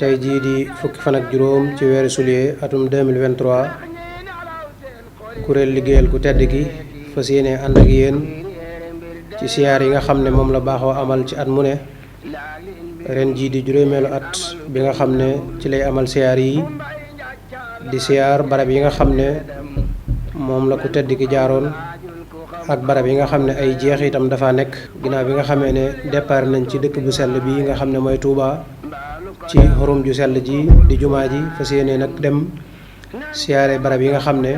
tey jii di fukki fan ak juróom ci weeru juillet atum 2023 kuréel liggéeyal ku tedd gi fas yéene ànd ak yéen ci siyaar yi nga xam ne moom la baaxoo amal ci at mu ne ren jii di juróomeelu at bi nga xam ne ci lay amal siyaar yi di siyaar barab yi nga xam ne moom la ku tedd gi jaaroon ak barab yi nga xam ne ay jeex itam dafa nekk ginnaaw bi nga xamee ne départ nañ ci dëkk bu sell bi nga xam ne mooy Touba ci xorum ju sell ji di jumaa ji fas yéene nag dem siyaare barab yi nga xam ne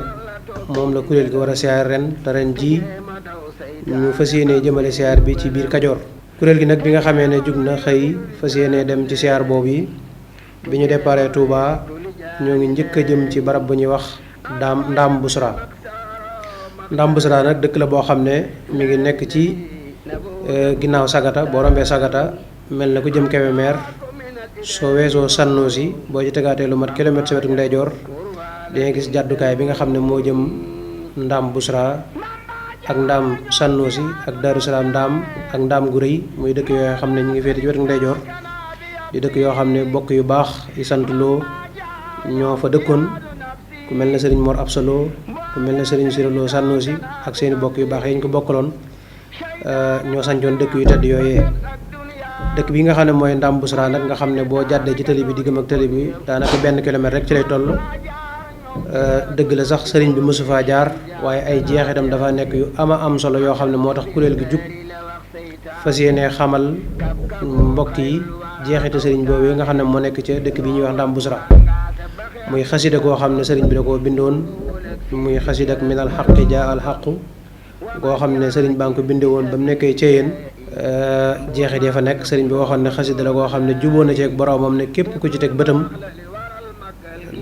moom la kuréel gi war a siyaar ren te ren ji ñu fas yéene jëmale siyaar bi ci biir Kajoor. kuréel gi nag bi nga xamee ne jug na xëy fas yéene dem ci siyaar boobu yi bi ñu déparé Touba ñoo ngi njëkk a jëm ci barab bu ñuy wax Ndaam Busra. Ndaam Busra nag dëkk la boo xam ne mi ngi nekk ci ginnaaw Sagata boo rombee Sagata mel na ku jëm Kébémer soo weesoo Sannoosi boo ci tegaatee lu mat kilomètre sa wetu ndeyjoor di nga gis jàddukaay bi nga xam ne moo jëm Ndaam Busra ak Ndaam Sannoosi ak Daaru Salaam Ndaam ak Ndaam gu rëy muy dëkk yoo xam ne ñu ngi féete ci wetu ndeyjoor di dëkk yoo xam ne bokk yu baax yi sant Lo ñoo fa dëkkoon ku mel ne Serigne Mor Absa Lo ku mel ne Serigne Sira Lo Sannoosi ak seeni bokk yu baax yi ñu ko bokkaloon ñoo sancoon dëkk yu tedd yooyee. dëkk bi nga xam ne mooy Ndaam Busra nag nga xam ne boo jàddee ci tali bi diggam ak tali bi daanaka benn kilomètre rek ci lay toll dëgg la sax sëriñ bi mësu faa jaar waaye ay jeexitam dafa nekk yu am solo yoo xam ne moo tax kuréel gi jug fas yéene xamal mbokk yi jeexite sëriñ boobu nga xam ne moo nekk ca dëkk bi ñuy wax Ndaam Busra muy xasida koo xam ne sëriñ bi da koo bindoon muy xasida ak minal xaqi jaa al xaqu koo xam ne sëriñ baa ngi ko binde woon ba mu nekkee Ceyeen jeexit ya fa nekk sëriñ bi waxoon ne xasida la koo xam ne juboo na ci ak boroomam ne képp ku ci teg bëtam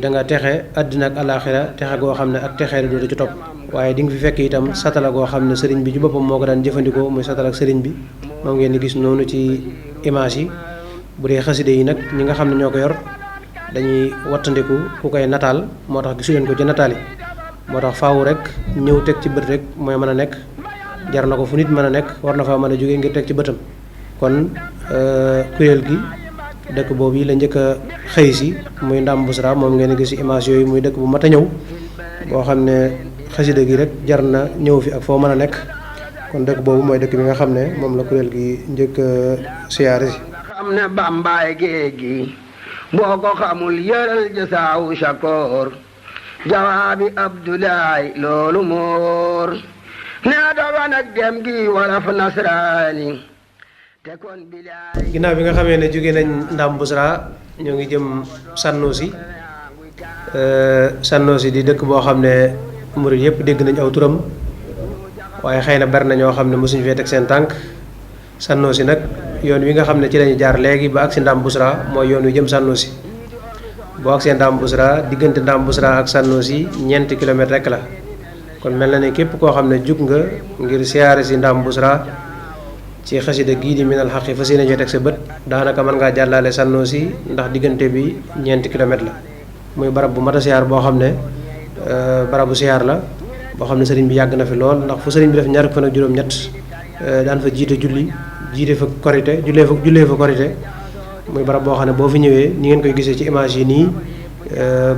da nga texe àddina ak alaaxira texe goo xam ne ak texee du ci topp waaye di nga fi fekk itam satala goo xam ne sëriñ bi ci boppam moo ko daan jëfandikoo muy satal ak sëriñ bi moom ngeen di gis noonu ci image yi. bu dee xasida yi nag ñi nga xam ne ñoo ko yor dañuy wattandiku ku koy nataal moo tax gisu leen ko ci nataal yi moo tax faaw rek ñëw teg ci bët rek mooy mën a nekk jar na ko fu nit mën a nekk war na faa mën a jógee ngir teg ci bëtam. kon kuréel gi dëkk boobu yi la njëkk a xëy si muy Ndaam Busra moom ngeen gis ci image yooyu muy dëkk bu mat a ñëw boo xam ne xasida gi rek jar na ñëw fi ak foo mën a nekk kon dëkk boobu mooy dëkk bi nga xam ne moom la kuréel gi njëkk a siyaare si. xam ne Bambaay géej gi boo ko xamul yëral jasaawu shakoor jawaabi Abdoulaye loolu moor nee doga nag dem gi wala fa nasraani te kon bilaay. ginnaaw bi nga xamee ne jóge nañ Ndaam Busra ñoo ngi jëm Sannoosi di dëkk boo xam ne murid yëpp dégg nañ aw turam waaye xëy na bari na ñoo xam ne mosuñu fee teg seen tànk. Sannoosi nag yoon wi nga xam ne ci lañu jaar léegi ba agsi Ndaam Busra mooy yoon wi jëm Sannoosi boo agsee Ndaam Busra diggante Ndaam Busra ak Sannoosi ñeenti kilomètre rek la kon mel na ne képp koo xam ne jug nga ngir siyaare si Ndaam Busra ci xasida gii di minal xaqi fas yéene teg sa bët daanaka mën ngaa jàllale Sannoosi ndax diggante bi ñeenti kilomètre la muy barab bu mat a siyaar boo xam ne barabu siyaar la boo xam ne sëriñ bi yàgg na fi lool ndax fu sëriñ bi def ñaar fan ak juróom-ñett daan fa jiite julli jiite fa korite jullee fa korite muy barab boo xam ne boo fi ñëwee ni ngeen koy gisee ci image yi nii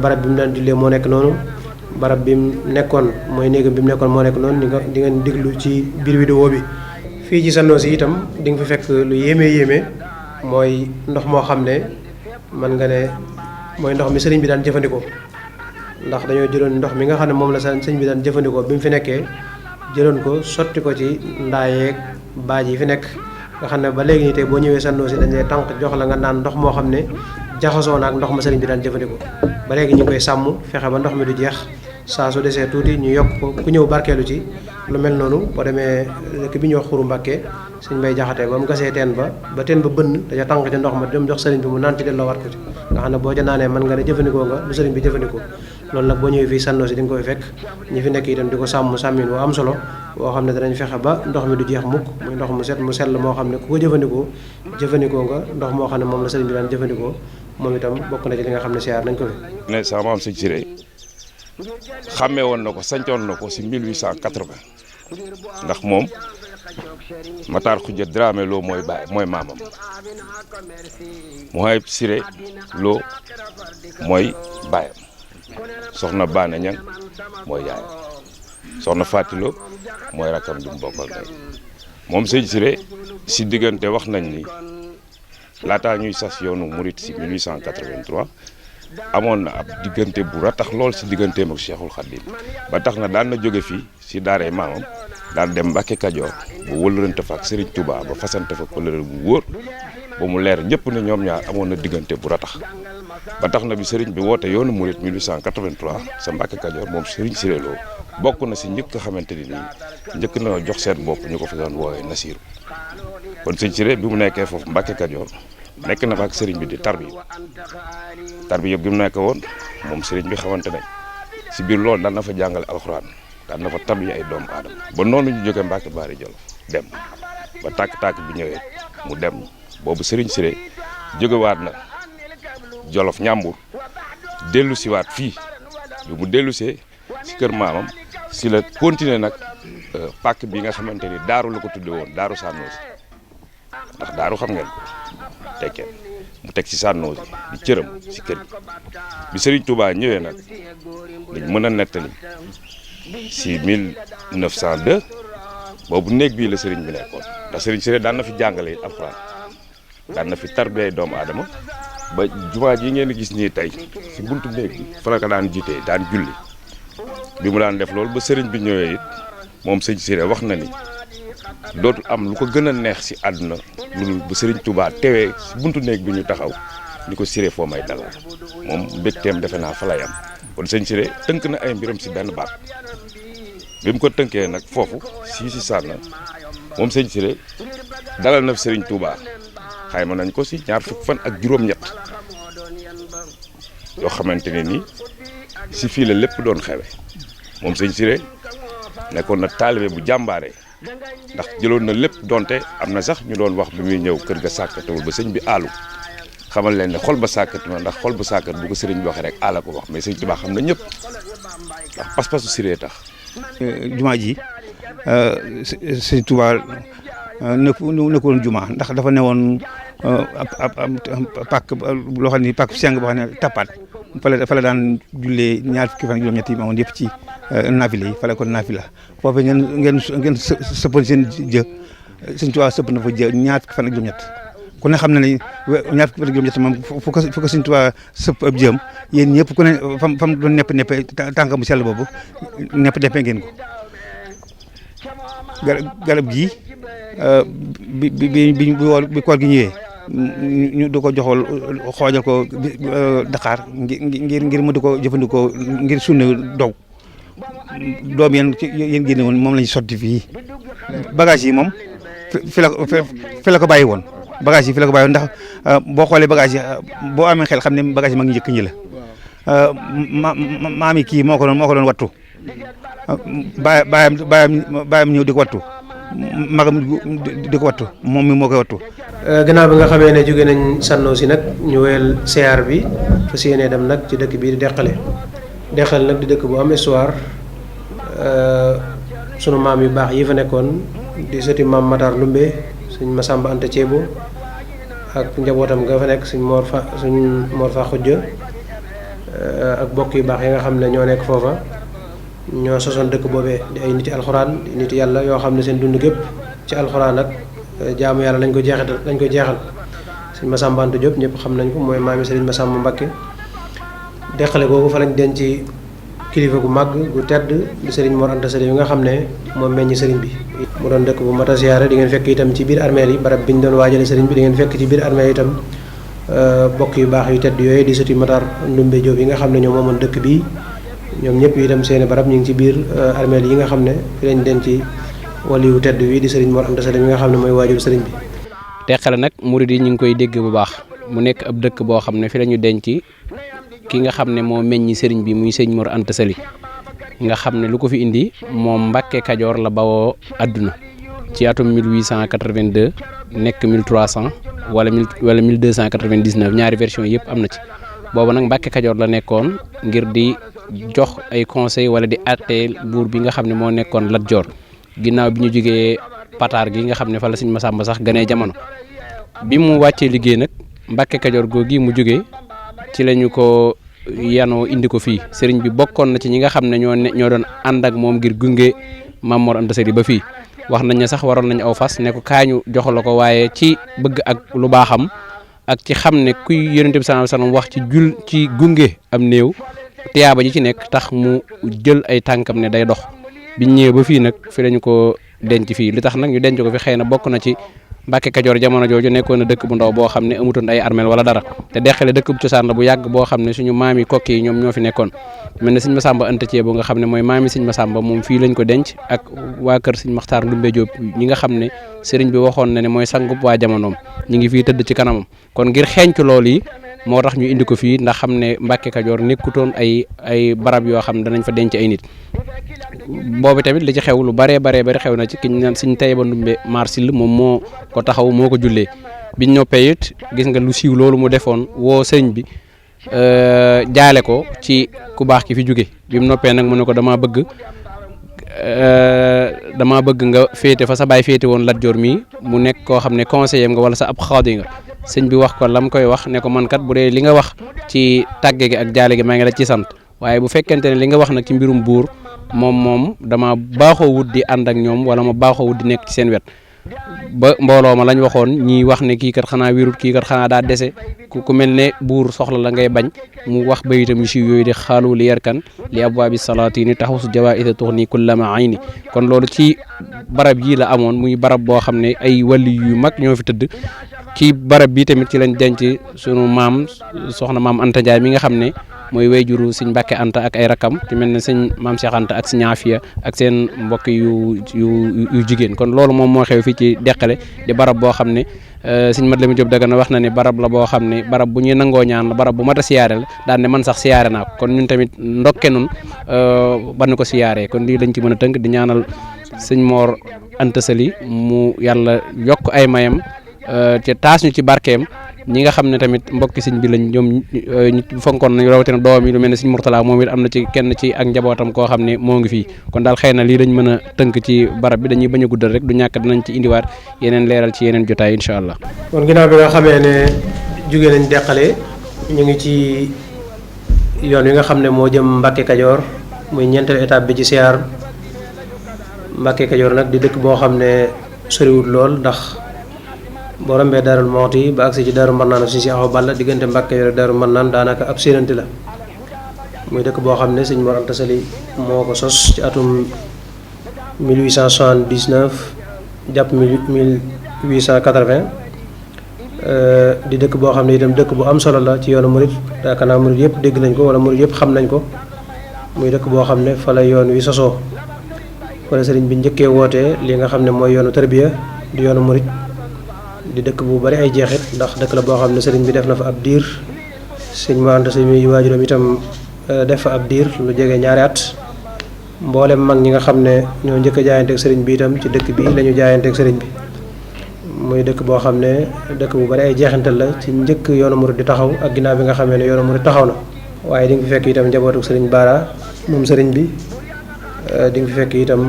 barab bi mu daan jullee moo nekk noonu barab bi mu nekkoon mooy néegam bi mu nekkoon moo nekk noonu di ngeen déglu ci biir vidéo bi. fii ci Sannoosi itam di nga fi fekk lu yéeme mooy ndox moo xam ne mën nga ne mooy ndox mi sëriñ bi daan jëfandikoo ndax dañoo jëloon ndox mi nga xam ne moom la sëriñ bi daan jëfandikoo bi mu fi nekkee jëloon ko sotti ko ci ndaayeeg baaj yi fi nekk nga xam ne ba léegi nii tey boo ñëwee Sannoosi dañ lay tànk jox la nga naan ndox moo xam ne jaxasoo na ak ndox ma sëriñ bi daan jëfandikoo ba léegi ñu koy sàmm fexe ba ndox mi du jeex saa su desee tuuti ñu yokk ko ku ñëw barkeelu ci lu mel noonu boo demee dëkk bi ñuy wax Xuru Mbàkke sëñ Bay Jaxate ba mu gasee teen ba teen ba bënn dañoo tànk ci ndox ma dem jox sëriñ bi mu naan ci delloo waat ko ci nga xam ne boo ca naanee mën nga ne jëfandikoo nga lu sëriñ bi jëfandikoo loolu nag boo ñëwee fii Sannoosi di nga koy fekk ñi fi nekk itam di ko sàmmin wu am solo boo xam ne danañ fexe ba ndox mi du jeex mukk muy ndox mu set mu sell moo xam ne ku ko jëfandikoo nga ndox moo xam ne moom la sëriñ bi daan jëfandikoo moom itam bokk na ci li nga xam ne siyaar nañ ko fi. ne sama maam sëñ Siré xàmmee woon na ko sancoon na ko si 1880 ndax moom Matar Khoudia Dramé Lo mooy maamam Mouhaïb Siré Lo mooy baayam soxna Baana Ñang mooy yaayam soxna Faati Lo mooy rakam du mu bokkal ndey moom sëñ Siré si diggante wax nañ ni laataa ñuy sas yoonu murit si 1883 amoon na ab diggante bu ratax lool si digganteem ak Cheikhul Khadim ba tax na daan na jóge fii si daaree maamam daan dem Mbàkke Kajoor ba wëlërante fa ak Serigne Touba ba fasante fa kóllëre bu wóor ba mu leer ñëpp ne ñoom ñaar amoon na diggante bu ratax ba tax na bi Serigne bi woote yoonu murit 1883 sa Mbàkke Kajoor moom Serigne Siré Lo bokk na si njëkk nga xamante ni nii njëkk na jox seen bopp ñu ko fi doon woowee Nasiru kon sëñ Siré bi mu nekkee foofu Mbàkke Kajoor nekk na fa ak Serigne bi di tarbiya bi mu nekk woon moom Serigne bi xamante ne si biir loolu daan na fa jàngale alxuraan daan na fa tarbiya ay doomu aadama ba noonu ñu jógee Mbàkke Baari Jolof dem ba tàkk-tàkk bi ñëwee mu dem boobu Serigne Siré jógewaat na Jolof Ñàmbur dellu siwaat fii bi mu dellusee si kër maamam si la continuer nag pàkk bi nga xamante ni daaru la ko tudde woon daaru Sànnoosi ndax daaru xam ngeen ko tekkee mu teg ci Sànnoosi di cëram si kër gi bi Serigne Touba ñëwee nag dañ mën a nettali si 1902 boobu néeg bii la Serigne bi nekkoon ndax Serigne Siré daan na fi jàngale alxuraan daan na fi tarbiyee doomu aadama ba jumaa ji ngeen gis nii tey si buntu néeg bi fa la ko daan jiitee daan julli bi mu daan def loolu ba Serigne bi ñëwee it moom sëñ Siré wax na ni dootul am lu ko gën a neex si àdduna lu ba Serigne Touba tewee si buntu néeg bi ñu taxaw ni ko Siré foo may dalal moom mbégteem defe naa fa lay am kon sëñ Siré tënk na ay mbiram si benn baat bi mu ko tënkee nag foofu si sànna moom sëñ Siré dalal na fi Serigne Touba xayma nañ ko si ñaar fukk fan ak juróom-ñett yoo xamante ne ni si fii la lépp doon xewe moom sëñ Siré nekkoon na taalibe bu jàmbaare ndax jëloon na lépp donte am na sax ñu doon wax bi muy ñëw kër ga sàkkatewul ba sëñ bi aalu xamal leen ne xol ba sàkkat na ndax xol ba sàkkat bu ko sëriñ bi waxee rek aala ko wax mais sëñ Tuubaa xam na ñëpp ndax pas-pasu Siré tax. jumaa ji sëñ Tuubaa nekkoon jumaa ndax dafa newoon ab pàkk loo xam ne pàkk seng boo xam ne tappaat fa la daan jullee ñaar fukki fan juróom-ñett yi amoon yëpp ci naafila yi fa la kon naafila foofu ngeen sëppal seen jë sëñ Tuubaa sëpp na fa jë ñaar fukki fan ak juróom-ñett ku ne xam na ne ñaar fukki fan ak juróom-ñett moom fu ko sëñ Tuubaa sëpp ab jëm yéen ñëpp ku ne fam doon neppe tànk bu sell boobu neppe ngeen ko garab gii bi koor gi ñëwee ñu di ko joxol xoojal ko Dakar ngir mu di ko jëfandikoo ngir sunne dog doom yéen génne woon moom lañu sotti fii bagage yi moom fi la ko bàyyi woon bagage yi fi la ko bàyyi woon ndax boo xoolee bagage yi boo amee xel xam ne bagage yi ma ngi njëkk ñi la maami kii moo ko doon wattu baayam ñëw di ko wattu magam di ko wattu moom mi moo koy wattu. gannaaw bi nga xamee ne jóge nañ Sànnoosi nag ñu wéyal siyaar bi fas yéene dem nag ci dëkk bii di Deqale nag di dëkk bu am histoire sunu maam yu baax yi fa nekkoon di sëti maam Matar Ndumbe suñ Masamba Anta Ceebo ak njabootam nga fa nekk suñ Mor Fa Xujja ak bokk yu baax yi nga xam ne ñoo nekk foofa ñoo sosoon dëkk boobee di ay niti alxuraan di niti yàlla yoo xam ne seen dund gépp ci alxuraan ak jaamu yàlla lañ ko jeexal suñ Masamba Anta Diop ñëpp xam nañ ko mooy maami Sëriñ Masamba Mbakke Deqale googu fa lañ denc kilifa gu màgg gu tedd di Sëriñ Mor Anta Sali yi nga xam ne moom meññi sëriñ bi mu doon dëkk bu mat a siyaare di ngeen fekk itam ci biir armeel yi barab bi ñu doon waajale sëriñ bi di ngeen fekk ci biir armeel yi itam bokk yu baax yu tedd yooyu di sëti Matar Ndumbe Diop yi nga xam ne ñoom moomoon dëkk bii ñoom ñëpp itam seeni barab ñu ngi ci biir armeel yi nga xam ne fi lañ denc wali yu tedd wi di Sëriñ Mor Anta Sali yi nga xam ne mooy waajur sëriñ bi. Deqale nag murid yi ñu ngi koy dégg bu baax mu nekk ab dëkk boo xam ne fi lañu denc ki nga xam ne moo meññi sëriñ bi muy sëñ Mor Anta Sali nga xam ne lu ko fi indi moom Mbàkke Kajoor la bawoo àdduna ci atum 1882 nekk 1300 wala 1299 ñaari version yëpp am na ci boobu nag Mbàkke Kajoor la nekkoon ngir di jox ay conseil wala di àttee buur bi nga xam ne moo nekkoon Lat Joor ginnaaw bi ñu jógee pataar gi nga xam ne fa la sëñ Masamba sax ganee jamono. bi mu wàccee liggéey nag Mbàkke Kajoor googi mu jógee ci lañu ko yanoo indi ko fii sëriñ bi bokkoon na ci ñi nga xam ne ñoo doon ànd ak moom ngir gunge Maam Mor Anta Sali ba fii. wax nañ ne sax waroon nañ aw fas ne ko kaañu jox la ko waaye ci bëgg ak lu baaxam ak ci xam ne kuy Yonent bi sallallahu alayhi wasallam wax ci gunge am néew tiyaaba ji ci nekk tax mu jël ay tànkam ne day dox biñ ñëwee ba fii nag fi lañu ko denc fii li tax nag ñu denc ko fi xëy na bokk na ci Mbàkke Kajoor jamono jooju nekkoon na dëkk bu ndaw boo xam ne amutoon ay armeel wala dara te Dexële dëkk bu cosaan la bu yàgg boo xam ne suñu maam yi kokki yi ñoom ñoo fi nekkoon mel ne sëñ Masamba Anta Ceebo nga xam ne mooy maami sëñ Masamba moom fii lañ ko denc ak waa kër sëñ Maxtaar Ndumbe Jóob ñi nga xam ne sëriñ bi waxoon na ne mooy sangub waa jamonoom ñi ngi fii tëdd ci kanamam kon ngir xeeñcu loolu yi moo tax ñu indi ko fii ndax xam ne Mbàkke Kajoor nekkutoon ay barab yoo xam ne danañ fa denc ay nit boobu tamit li ci xew lu bari xew na ci ki ñu naan sëñ Tayba Ndumbe Marsil moom moo ko taxaw moo ko jullee biñ noppee it gis nga lu siiw loolu mu defoon woo sëñ bi jaale ko ci ku baax ki fi jóge bi mu noppee nag mu ne ko dama bëgg nga féete fa sa baay féete woon Lat Joor mii mu nekk koo xam ne conseiller nga wala sa ab xaadi nga sëñ bi wax ko lam koy wax ne ko man kat bu dee li nga wax ci tàgge gi ak jaale gi maa ngi la ci sant waaye bu fekkente ne li nga wax nag ci mbirum buur moom dama baaxoo wut di ànd ak ñoom wala ma baaxoo wut di nekk ci seen wet ba mbooloo ma lañ waxoon ñi wax ne kii kat xanaa wérut kii kat xanaa daa dese ku mel ne buur soxla la ngay bañ mu wax bayitam yu siiw yooyu di xaalu li yarkan li abwaabi salaatini taxus jawaïsa tuxni kullama ayni kon loolu ci barab yi la amoon muy barab boo xam ne ay wàlli yu mag ñoo fi tëdd ci barab bi tamit ci lañ denc sunu maam soxna maam Anta Ndiaye mi nga xam ne mooy wayjuru sëñ Mbàkke Anta ak ay rakam ci mel ne sëñ maam Cheikh Anta ak sëñ Afiya ak seen mbokk yu jigéen kon loolu moom moo xew fii ci Dexële di barab boo xam ne sëñ Mat Lamin Jóob Dagana wax na ne barab la boo xam ne barab bu ñuy nangoo ñaan la barab bu mat a siyaare la daan ne man sax siyaare naa ko kon ñun tamit ndokke nun ban ko siyaaree kon lii lañ ci mën a tënk di ñaanal sëñ Mor Anta Sali mu yàlla yokk ay mayam te taas ñu ci barkeem ñi nga xam ne tamit mbokki sëñ bi lañ ñoom ñu fonkoon nañu rawatina doom yi lu mel ne sëñ Murtala moom it am na ci kenn ci ak njabootam koo xam ne moo ngi fii kon daal xëy na lii lañ mën a tënk ci barab bi dañuy bañ a guddal rek du ñàkk dinañ ci indiwaat yeneen leeral ci yeneen jotaay incha allah. kon ginnaaw bi nga xamee ne jóge nañ Dexële ñu ngi ci yoon wi nga xam ne moo jëm Mbàkke Kajoor muy ñeenteelu étape bi ci siyaar Mbàkke Kajoor nag di dëkk boo xam ne soriwul lool ndax boo rombee Daarul Muxti ba agsi ci Daaru Marnaan si Awa Balla diggante Mbàkke Kajoor ak Daaru Marnaan daanaka ab séenante la muy dëkk boo xam ne sëñ Mor Anta Sali moo ko sos ci atum 1879 jàpp 1880 di dëkk boo xam ne itam dëkk bu am solo la ci yoonu murit yaakaar naa murit yëpp dégg nañ ko wala murit yëpp xam nañ ko muy dëkk boo xam ne fa la yoon wi sosoo wala sëriñ bi njëkkee wootee li nga xam ne mooy yoonu tarbiya di yoonu murit di dëkk bu bari ay jeexit ndax dëkk la boo xam ne sëriñ bi def na fa ab diir sëñ Mor Anta Sali mi waajuram itam def fa ab diir lu jege ñaari at mboolem mag ñi nga xam ne ñoo njëkk a jaayanteeg sëriñ bi itam ci dëkk bi la ñu jaayanteeg sëriñ bi muy dëkk boo xam ne dëkk bu bari ay jeexintal la ci njëkk yoonu murit di taxaw ak ginnaaw bi nga xamee ne yoonu murit taxaw na waaye di nga fi fekk itam njabootu sëriñ Baara moom sëriñ bi di nga fi fekk itam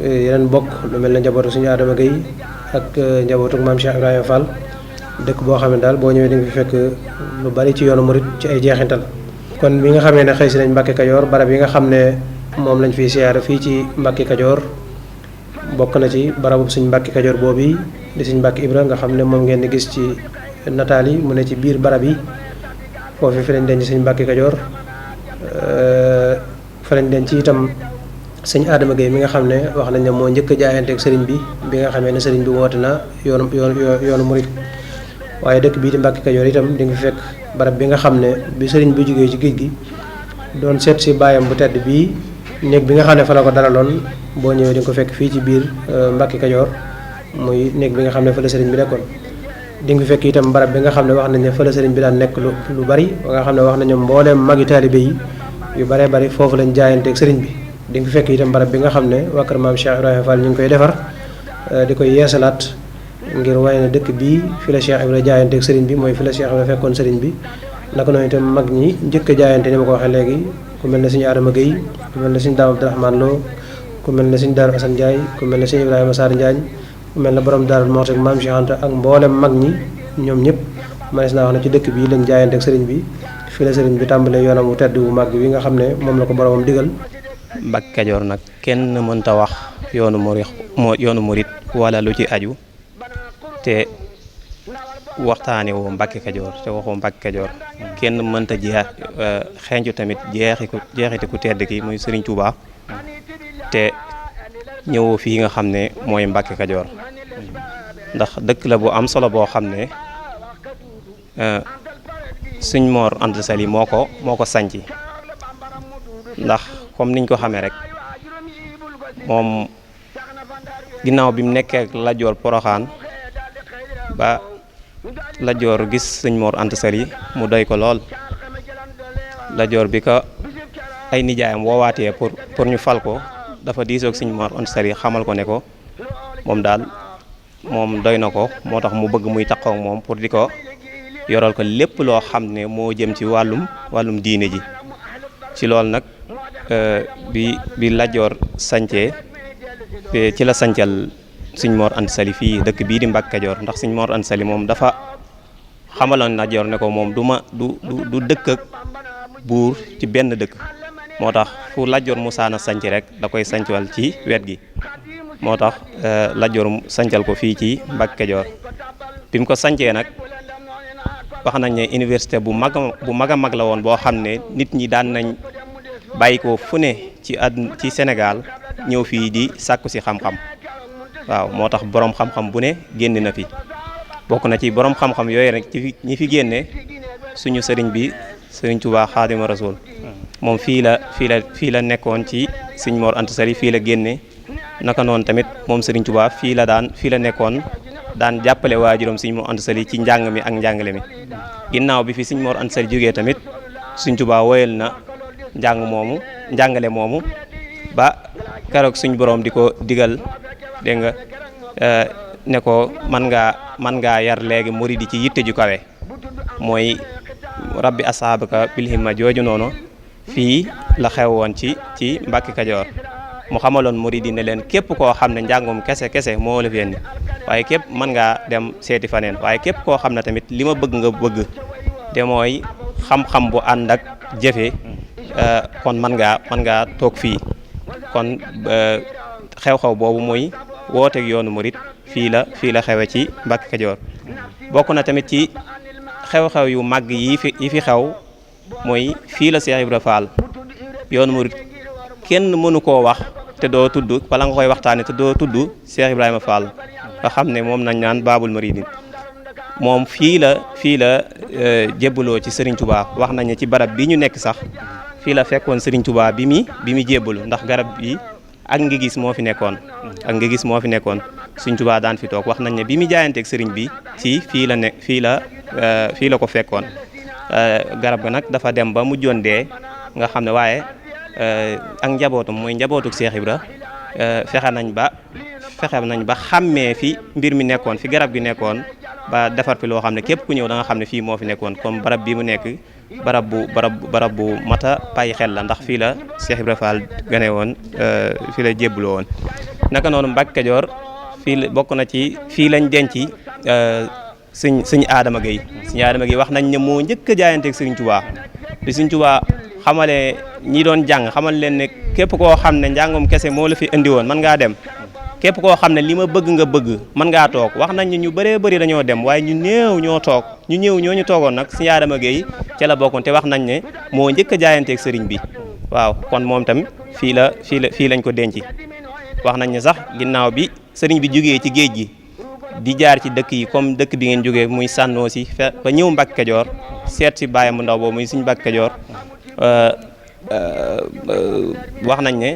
yeneen bokk lu mel ne njabootu suñu Adama Gueye ak njabootu maam Cheikh Ibrahima Fall dëkk boo xam ne daal boo ñëwee di nga fi fekk lu bari ci yoonu murit ci ay jeexintal kon bi nga xamee ne xëy si nañ Mbàkke Kajoor barab yi nga xam ne moom lañ fiy siyaare fii ci Mbàkke Kajoor bokk na ci barabu suñ Mbàkke Kajoor boobu di suñ Mbàkke Ibra nga xam ne moom ngeen di gis ci nataal yi mu ne ci biir barab yi foofu fi lañ denc suñ Mbàkke Kajoor fa lañ denc itam sëñ Adama Gueye mi nga xam ne wax nañ ne moo njëkk a jaayanteeg sëriñ bi nga xamee ne sëriñ bi woote na yoonu murit waaye dëkk bii di Mbàkke Kajoor itam di nga fi fekk barab bi nga xam ne bi sëriñ bi jógee ci géej gi doon seet si baayam bu tedd bii néeg bi nga xam ne fa la ko dalaloon boo ñëwee di nga ko fekk fii ci biir Mbàkke Kajoor muy néeg bi nga xam ne fa la sëriñ bi nekkoon di nga fi fekk itam barab bi nga xam ne wax nañ ne fa la sëriñ bi daan nekk lu bari ba nga xam ne wax nañu mbooleem magi taalibe yi yu baree bari foofu lañ jaayanteeg sëriñ bi di nga fi fekk itam barab bi nga xam ne waa kër maam Cheikh Ibrahima Fall ñu ngi koy defar di koy yeesalaat ngir waaye ne dëkk bii fi la Cheikh Ibrahima jaayanteeg sëriñ bi mooy fi la Cheikh Ibrahima fekkoon sëriñ bi naka noonu itam mag ñi njëkk a jaayante ni ma ko waxee léegi ku mel ne suñu Adama Gueye ku mel ne suñu Daam Abdourahmane Lo ku mel ne suñu Daaru Assane Ndiaye ku mel ne suñu Ibrahima Sarr Ndiagne mel na borom Daaru Muxti ak maam Cheikh Anta ak mboolem mag ñi ñoom ñëpp manees naa wax ne ci dëkk bi lañ jaayante ak sëriñ bi fi la sëriñ bi tàmbalee yoonam wu tedd wu màgg wi nga xam ne moom la ko boromam digal. Mbàkke Kajoor nag kenn mënta wax yoonu murit wala lu ci aju te waxtaane woo Mbàkke Kajoor te waxoo Mbàkke Kajoor kenn mënta xencu tamit jeexiti ku tedd ki muy Sëriñ Tuubaa te ñëwoo fii nga xam ne mooy Mbàkke Kajoor ndax dëkk la bu am solo boo xam ne Sëñ Mor Anta Sali moo ko sanci ndax comme niñ ko xamee rek moom ginnaaw bi mu nekkee ak Lat Joor Poroxaan ba Lat Joor gis Sëñ Mor Anta Sali mu doy ko lool Lat Joor bi ko ay nijaayam woowaatee pour ñu fal ko dafa diisoog Sëñ Mor Anta Sali xamal ko ne ko moom daal moom doy na ko moo tax mu bëgg muy taxaw moom pour di ko yoral ko lépp loo xam ne moo jëm ci wàllum diine ji ci loolu nag bi Lat Joor sancee ci la sancal Sëñ Mor Anta Sali fii dëkk bii di Mbàkke Kajoor ndax Sëñ Mor Anta Sali moom dafa xamaloon Lat Joor ne ko moom du dëkk ak buur ci benn dëkk moo tax fu Lat Joor musaana sanc rek da koy sancwal ci wet gi moo tax Lat Joor sancal ko fii ci Mbàkke Kajoor bi mu ko sancee nag wax nañ ne université bu mag a mag la woon boo xam ne nit ñi daan nañ bàyyi ko fu ne ci Sénégal ñëw fii di sàkku si xam-xam waaw moo tax borom xam-xam bu ne génn na fi bokk na ci borom xam-xam yooyu rek ci ñi fi génne suñu sëriñ bi Sëriñ Tuubaa Xaadimu Rasuul moom fii la nekkoon ci Sëñ Mor Anta Sali fii la génne naka noonu tamit moom Sëriñ Tuubaa fii la nekkoon daan jàppale waajuram Sëñ Mor Anta Sali ci njàng mi ak njàngale mi ginnaaw bi fi Sëñ Mor Anta Sali jógee tamit Sëñ Tuubaa woyal na njàngale moomu ba keroog suñ borom di ko digal dégg nga ne ko man ngaa yar léegi muridi ci yitte ju kawe mooy rabbi asaabaka bil himma jooju noonu fii la xewoon ci Mbàkke Kajoor mu xamaloon muridi ne leen képp koo xam ne njàngum kese moo la fi indi waaye képp mën ngaa dem seeti faneen waaye képp koo xam ne tamit li ma bëgg nga bëgg te mooy xam-xam bu ànd ak jëfe kon mën ngaa toog fii kon xew-xew boobu muy wooteeg yoonu murit fii la xewe ci Mbàkke Kajoor bokk na tamit ci xew-xew yu màgg yi fi xew mooy fii la Cheikh Ibra Fall yoonu murit kenn mënu koo wax te doo tudd bala nga koy waxtaane te doo tudd Cheikh Ibrahima Fall nga xam ne moom nañ naan Baabul Muridin moom fii la jébbaloo ci Serigne Touba wax nañ ne ci barab bi ñu nekk sax fii la fekkoon Serigne Touba bi mi jébbalu ndax garab bi ak ngi gis moo fi nekkoon Serigne Touba daan fi toog wax nañ ne bi mu jaayanteeg Serigne bi fii la ko fekkoon garab ga nag dafa dem ba mujjoon dee nga xam ne waaye ak njabootum mooy njabootuk Cheikh Ibra fexe nañ ba xàmmee fi mbir mi nekkoon fi garab gi nekkoon ba defar fi loo xam ne képp ku ñëw da nga xam ne fii moo fi nekkoon comme barab bi mu nekk barab bu mata bàyyi xel la ndax fii la Cheikh Ibra Fall gane woon fii la jébbaloo woon naka noonu Mbàkke Kajoor bokk na ci fii lañ denc sëñ Adama Gueye wax nañ ne moo njëkk a jaayanteeg Sëriñ Tuubaa bi Sëriñ Tuubaa xamale ñi doon jàng xamal leen ne képp koo xam ne njàngum kese moo la fi indi woon mën ngaa dem képp koo xam ne li ma bëgg nga bëgg mën ngaa toog wax nañ ne ñu bëree bëri dañoo dem waaye ñu néew ñoo toog ñu toogoon nag sëñ Adama Gueye ca la bokkoon te wax nañ ne moo njëkk a jaayanteeg sëriñ bi waaw kon moom tamit fii lañ ko denc wax nañ ne sax ginnaaw bi sëriñ bi jógee ci géej gi di jaar ci dëkk yi comme dëkk bi ngeen jógee muy sànnoo si ba ñëw Mbàkke Kajoor seet si baayam bu ndaw boobu muy suñu Mbàkke Kajoor wax nañ ne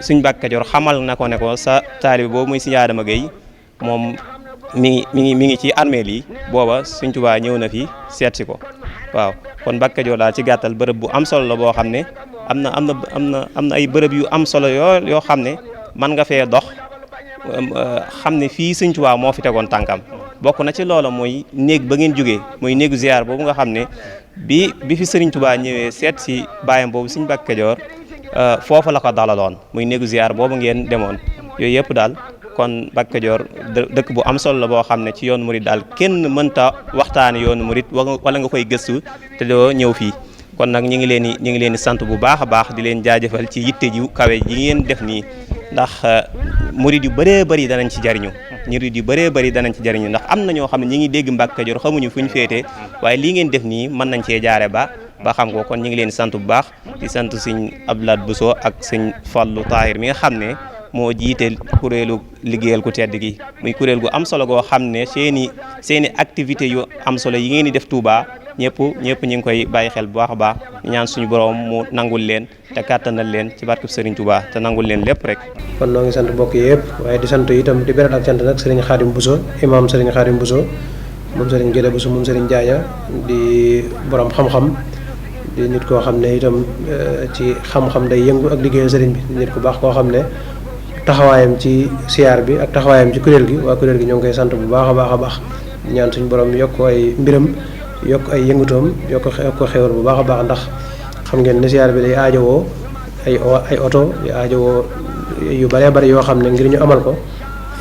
suñ Mbàkke Kajoor xamal na ko ne ko sa taalibe boobu muy Sëñ Adama Gueye moom mi ngi ci armeel yi booba Sëñ Tuubaa ñëw na fi seet si ko waaw kon Mbàkke Kajoor daal ci gàttal bërëb bu am solo la boo xam ne am na ay bërëb yu am solo yoo xam ne mën nga fee dox xam ne fii Sëñ Tuubaa moo fi tegoon tànkam bokk na ci loola mooy néeg ba ngeen jógee mooy néegu ziar boobu nga xam ne bi fi Sëriñ Tuubaa ñëwee seet si baayam boobu Sëñ Mbàkke Kajoor foofu la ko dalaloon muy néegu ziar boobu ngeen demoon yooyu yëpp daal kon Mbacke Kadior dëkk bu am solo la boo xam ne ci yoonu murit daal kenn mënta waxtaane yoonu murit wala nga koy gëstu te doo ñëw fii kon nag ñu ngi leen di sant bu baax a baax di leen jaajëfal ci yitte ji kawe ji ngeen def nii ndax murit yu bëree bëri danañ ci jariñu murit yu bëree bëri danañ ci jariñu ndax am na ñoo xam ne ñi ngi dégg Mbacke Kadior xamuñu fu ñu féete waaye lii ngeen def nii mën nañ cee jaare ba xam ko kon ñu ngi leen di sant bu baax di sant sëñ Abdoulaye Bousso ak sëñ Fallou Tahir mi nga xam ne moo jiite kuréelu liggéeyal ku tedd gi muy kuréel gu am solo goo xam ne seeni activité yu am solo yi ngeen di def Touba ñëpp ñu ngi koy bàyyi xel bu baax a baax ñaan suñu borom mu nangul leen te kàttanal leen ci barkeb Serigne Touba te nangul leen lépp rek. kon noo ngi sant mbokk yëpp waaye di sant itam di beral ak sant nag Serigne Khadim Bousso imam Serigne Khadim Bousso moom Serigne Guédé Bousso moom Serigne Diagne di borom xam-xam di nit koo xam ne itam ci xam-xam day yëngu ak liggéeyal Serigne bi nit ku baax koo xam ne taxawaayam ci siyaar bi ak taxawaayam ci kuréel gi waa kuréel gi ñoo ngi koy sant bu baax a baax a baax ñaan suñu borom yokk ay mbiram yokk ay yëngutoom yokk ko xewal bu baax a baax ndax xam ngeen ne siyaar bi day aajowoo ay oto di aajowoo yu bëree bëri yoo xam ne ngir ñu amal ko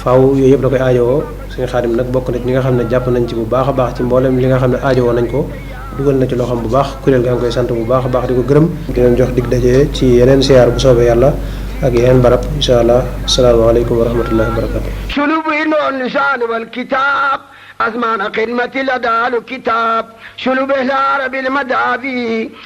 faaw yooyu yëpp da koy aajowoo suñu Xaadim nag bokk na ci ñi nga xam ne jàpp nañ ci bu baax a baax ci mboolem li nga xam ne aajowoo nañ ko dugal na ci loo xam bu baax kuréel gaa ngi koy sant bu baax a baax di ko gërëm di leen jox dig daje ci yeneen siyaar bu soobee yàlla ak yeneen barab incha allah asalaamaaleykum wa rahmatullahi wa barakatu شلوبي اللسان والكتاب أزمان خدمة لدى الكتاب شلوبه العرب المدافي